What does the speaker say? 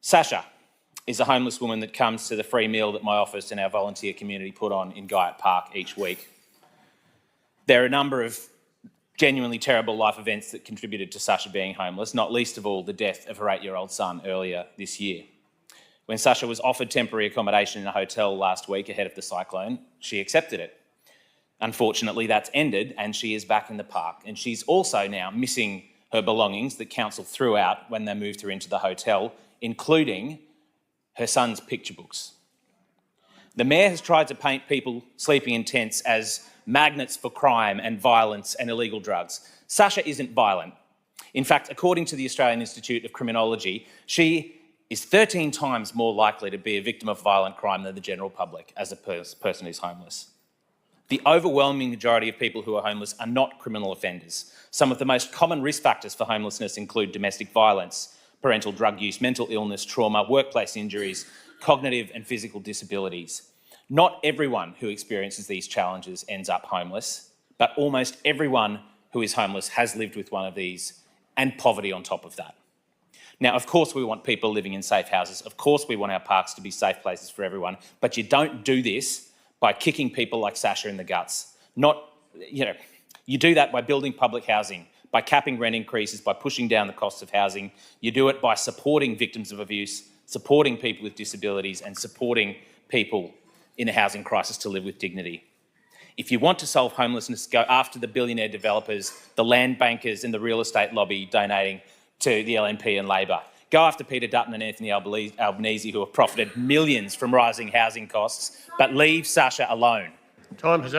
Sasha is a homeless woman that comes to the free meal that my office and our volunteer community put on in Guyot Park each week. There are a number of genuinely terrible life events that contributed to Sasha being homeless, not least of all the death of her 8-year-old son earlier this year. When Sasha was offered temporary accommodation in a hotel last week ahead of the cyclone, she accepted it. Unfortunately, that's ended and she is back in the park, and she's also now missing her belongings that council threw out when they moved her into the hotel, including her son's picture books. The Mayor has tried to paint people sleeping in tents as magnets for crime and violence and illegal drugs. Sasha isn't violent. In fact, according to the Australian Institute of Criminology, she is 13 times more likely to be a victim of violent crime than the general public as a person who's homeless. The overwhelming majority of people who are homeless are not criminal offenders. Some of the most common risk factors for homelessness include domestic violence, parental drug use, mental illness, trauma, workplace injuries, cognitive and physical disabilities. Not everyone who experiences these challenges ends up homeless, but almost everyone who is homeless has lived with one of these, and poverty on top of that. Now, of course we want people living in safe houses. Of course we want our parks to be safe places for everyone, but you don't do this by kicking people like Sasha in the guts. You do that by building public housing, by capping rent increases, by pushing down the costs of housing. You do it by supporting victims of abuse, supporting people with disabilities, and supporting people in a housing crisis to live with dignity. If you want to solve homelessness, go after the billionaire developers, the land bankers and the real estate lobby donating to the LNP and Labor. Go after Peter Dutton and Anthony Albanese, who have profited millions from rising housing costs, but leave Sasha alone. Time has